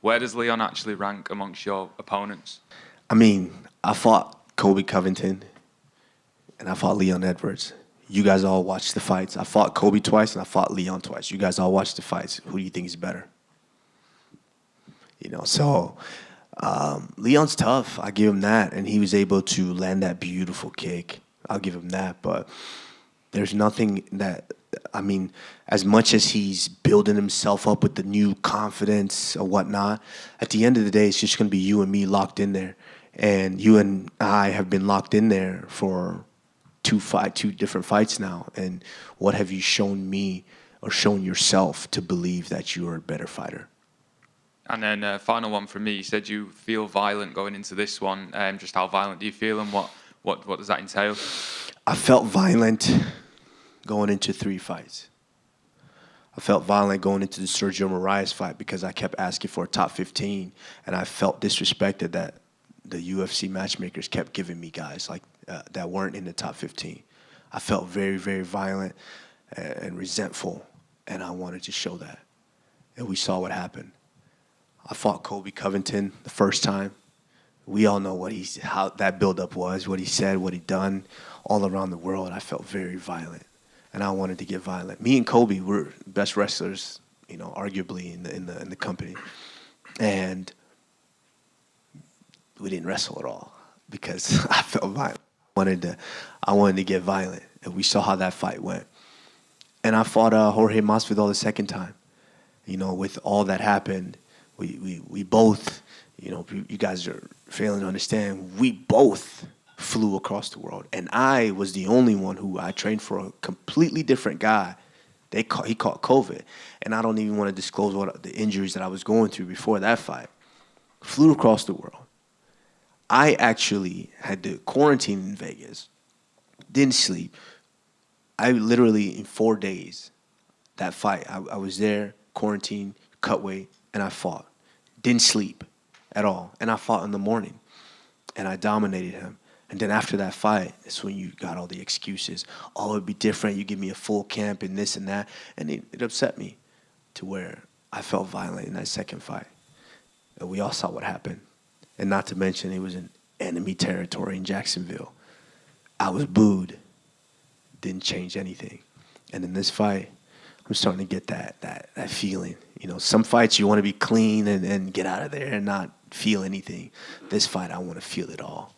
Where does Leon actually rank amongst your opponents? I mean, I fought Colby Covington, and I fought Leon Edwards. You guys all watched the fights. I fought Colby twice, and I fought Leon twice. You guys all watched the fights. Who do you think is better? So Leon's tough. I give him that, and he was able to land that beautiful kick. I'll give him that, but there's nothing that, I mean, as much as he's building himself up with the new confidence or whatnot, at the end of the day, it's just going to be you and me locked in there. And you and I have been locked in there for two different fights now. And what have you shown me or shown yourself to believe that you are a better fighter? And then final one from me. You said you feel violent going into this one. Just how violent do you feel, and what does that entail? I felt violent going into 3 fights. I felt violent going into the Sergio Moraes fight because I kept asking for a top 15, and I felt disrespected that the UFC matchmakers kept giving me guys like that weren't in the top 15. I felt very, very violent and resentful, and I wanted to show that. And we saw what happened. I fought Colby Covington the first time. We all know how that buildup was, what he said, what he done, all around the world. I felt very violent, and I wanted to get violent. Me and Colby were best wrestlers, arguably in the company, and we didn't wrestle at all because I felt violent. I wanted to get violent, and we saw how that fight went. And I fought Jorge Masvidal the second time. With all that happened, we both, you guys are failing to understand, we both flew across the world. And I was the only one who I trained for a completely different guy. He caught COVID. And I don't even want to disclose what the injuries that I was going through before that fight. Flew across the world. I actually had to quarantine in Vegas. Didn't sleep. I literally, in 4 days, that fight, I was there, quarantined, cut weight, and I fought. Didn't sleep at all. And I fought in the morning. And I dominated him. And then after that fight, it's when you got all the excuses. Oh, it'd be different. You give me a full camp and this and that. And it upset me to where I felt violent in that second fight. And we all saw what happened. And not to mention, it was in enemy territory in Jacksonville. I was booed. Didn't change anything. And in this fight, I'm starting to get that feeling. Some fights you want to be clean and get out of there and not feel anything. This fight, I want to feel it all.